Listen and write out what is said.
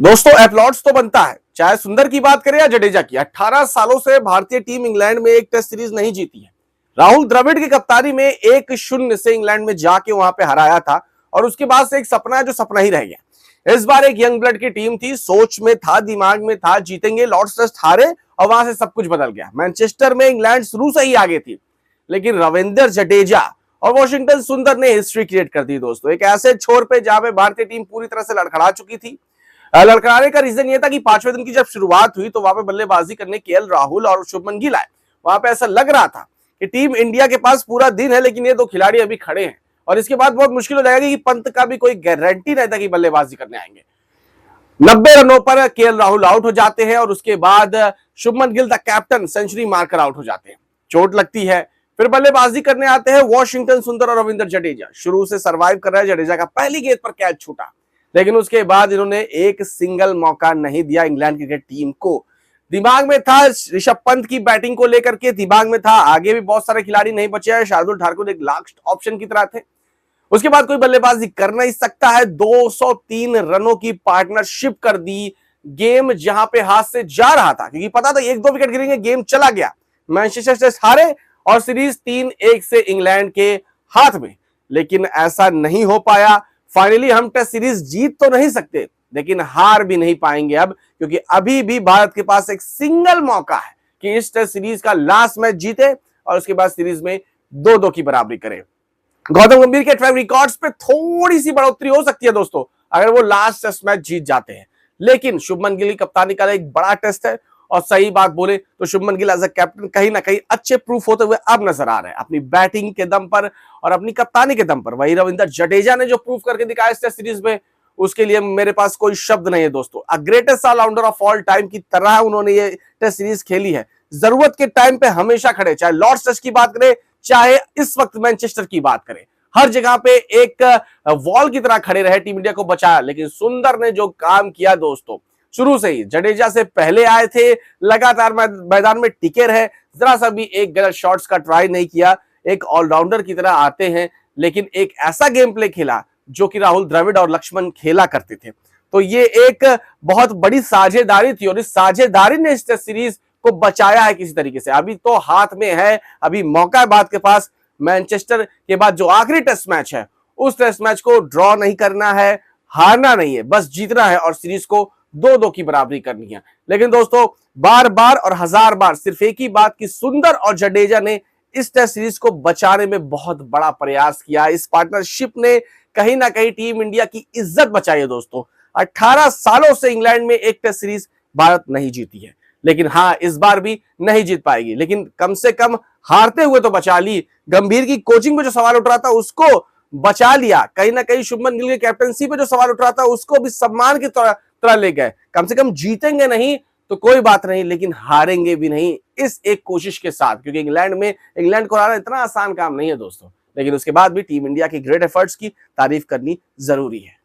दोस्तों एप्लॉट्स तो बनता है, चाहे सुंदर की बात करें या जडेजा की। 18 सालों से भारतीय टीम इंग्लैंड में एक टेस्ट सीरीज नहीं जीती है। राहुल द्रविड़ की कप्तानी में 1-0 से इंग्लैंड में जाके वहां पे हराया था और उसके बाद से एक सपना है जो सपना ही रह गया। इस बार एक यंग ब्लड की टीम थी, सोच में था, दिमाग में था जीतेंगे, लॉर्ड्स टेस्ट हारे और वहां से सब कुछ बदल गया। मैनचेस्टर में इंग्लैंड शुरू से ही आगे थी, लेकिन रविंद्र जडेजा और वॉशिंगटन सुंदर ने हिस्ट्री क्रिएट कर दी दोस्तों। एक ऐसे छोर पे जहां पे भारतीय टीम पूरी तरह से लड़खड़ा चुकी थी। लड़खड़ाने का रीजन ये था कि 5वें दिन की जब शुरुआत हुई तो वहां पे बल्लेबाजी करने केएल राहुल और शुभमन गिल आए। वहां पे ऐसा लग रहा था कि टीम इंडिया के पास पूरा दिन है, लेकिन ये दो खिलाड़ी अभी खड़े हैं और इसके बाद बहुत मुश्किल हो जाएगा कि पंत का भी कोई गारंटी नहीं था कि बल्लेबाजी करने आएंगे। 90 रनों पर केएल राहुल आउट हो जाते हैं और उसके बाद Shubman Gill the captain century मारकर आउट हो जाते हैं। चोट लगती है, फिर बल्लेबाजी करने आते हैं वॉशिंगटन सुंदर और रविंद्र जडेजा। शुरू से सर्वाइव कर रहा है जडेजा का पहली गेंद पर कैच छूटा, लेकिन उसके बाद इन्होंने एक सिंगल मौका नहीं दिया इंग्लैंड क्रिकेट टीम को। दिमाग में था ऋषभ पंत की बैटिंग को लेकर के, दिमाग में था आगे भी बहुत सारे खिलाड़ी नहीं बचे हैं, शार्दुल ठाकुर एक लास्ट ऑप्शन की तरह थे। उसके बाद कोई बल्लेबाजी कर नहीं सकता है। 203 रनों की पार्टनरशिप कर दी। गेम जहां पे हाथ से जा रहा था, क्योंकि पता था 1-2 विकेट गिरेंगे, गेम चला गया। मैनचेस्टर टेस्ट हारे और सीरीज 3-1 से इंग्लैंड के हाथ में, लेकिन ऐसा नहीं हो पाया। फाइनली हम टेस्ट सीरीज जीत तो नहीं सकते, लेकिन हार भी नहीं पाएंगे अब, क्योंकि अभी भी भारत के पास एक सिंगल मौका है कि इस टेस्ट सीरीज का लास्ट मैच जीते और उसके बाद सीरीज में 2-2 की बराबरी करे। गौतम गंभीर के ट्रैक रिकॉर्ड्स पे थोड़ी सी बढ़ोतरी हो सकती है दोस्तों अगर वो लास्ट टेस्ट मैच जीत जाते हैं, लेकिन शुभमन गिल की कप्तानी का एक बड़ा टेस्ट है। और सही बात बोले तो Shubman Gill as a captain कहीं ना कहीं अच्छे प्रूफ होते हुए अब नजर आ रहे हैं, अपनी बैटिंग के दम पर और अपनी कप्तानी के दम पर। वही रविंद्र जडेजा ने जो प्रूफ करके दिखाया इस टेस्ट सीरीज में, उसके लिए मेरे पास कोई शब्द नहीं है दोस्तों। A greatest allrounder of all time की तरह उन्होंने ये टेस्ट सीरीज खेली है। जरूरत के टाइम पे हमेशा खड़े, चाहे लॉर्ड्स टेस्ट की बात करें, चाहे इस वक्त मैनचेस्टर की बात करें, हर जगह पे एक वॉल की तरह खड़े रहे, टीम इंडिया को बचाया। लेकिन सुंदर ने जो काम किया दोस्तों, शुरू से ही जडेजा से पहले आए थे, लगातार मैदान में टिके रहे, जरा सा भी एक गलत शॉट्स का ट्राई नहीं किया। एक ऑलराउंडर की तरह आते हैं, लेकिन एक ऐसा गेम प्ले खेला जो कि राहुल द्रविड़ और लक्ष्मण खेला करते थे। तो ये एक बहुत बड़ी साझेदारी थी और इस साझेदारी ने इस टेस्ट सीरीज को बचाया है किसी तरीके से। अभी तो हाथ में है, अभी मौका है भारत के पास। मैनचेस्टर के बाद जो आखिरी टेस्ट मैच है, उस टेस्ट मैच को ड्रॉ नहीं करना है, हारना नहीं है, बस जीतना है और सीरीज को 2-2 की बराबरी करनी है। लेकिन दोस्तों बार बार और हजार बार सिर्फ एक ही बात की, सुंदर और जडेजा ने इस टेस्ट सीरीज को बचाने में बहुत बड़ा प्रयास किया। इस पार्टनरशिप ने कहीं ना कहीं टीम इंडिया की इज्जत बचाई है दोस्तों। 18 सालों से इंग्लैंड में एक टेस्ट सीरीज भारत नहीं जीती है, लेकिन हाँ इस बार भी नहीं जीत पाएगी, लेकिन कम से कम हारते हुए तो बचा ली। गंभीर की कोचिंग में जो सवाल उठ रहा था उसको बचा लिया, कहीं ना कहीं शुभमन गिल की कैप्टनसी पे जो सवाल उठ रहा था उसको भी सम्मान की तरह ले गए। कम से कम जीतेंगे नहीं तो कोई बात नहीं, लेकिन हारेंगे भी नहीं इस एक कोशिश के साथ, क्योंकि इंग्लैंड को हराना इतना आसान काम नहीं है दोस्तों। लेकिन उसके बाद भी टीम इंडिया की ग्रेट एफर्ट्स की तारीफ करनी जरूरी है।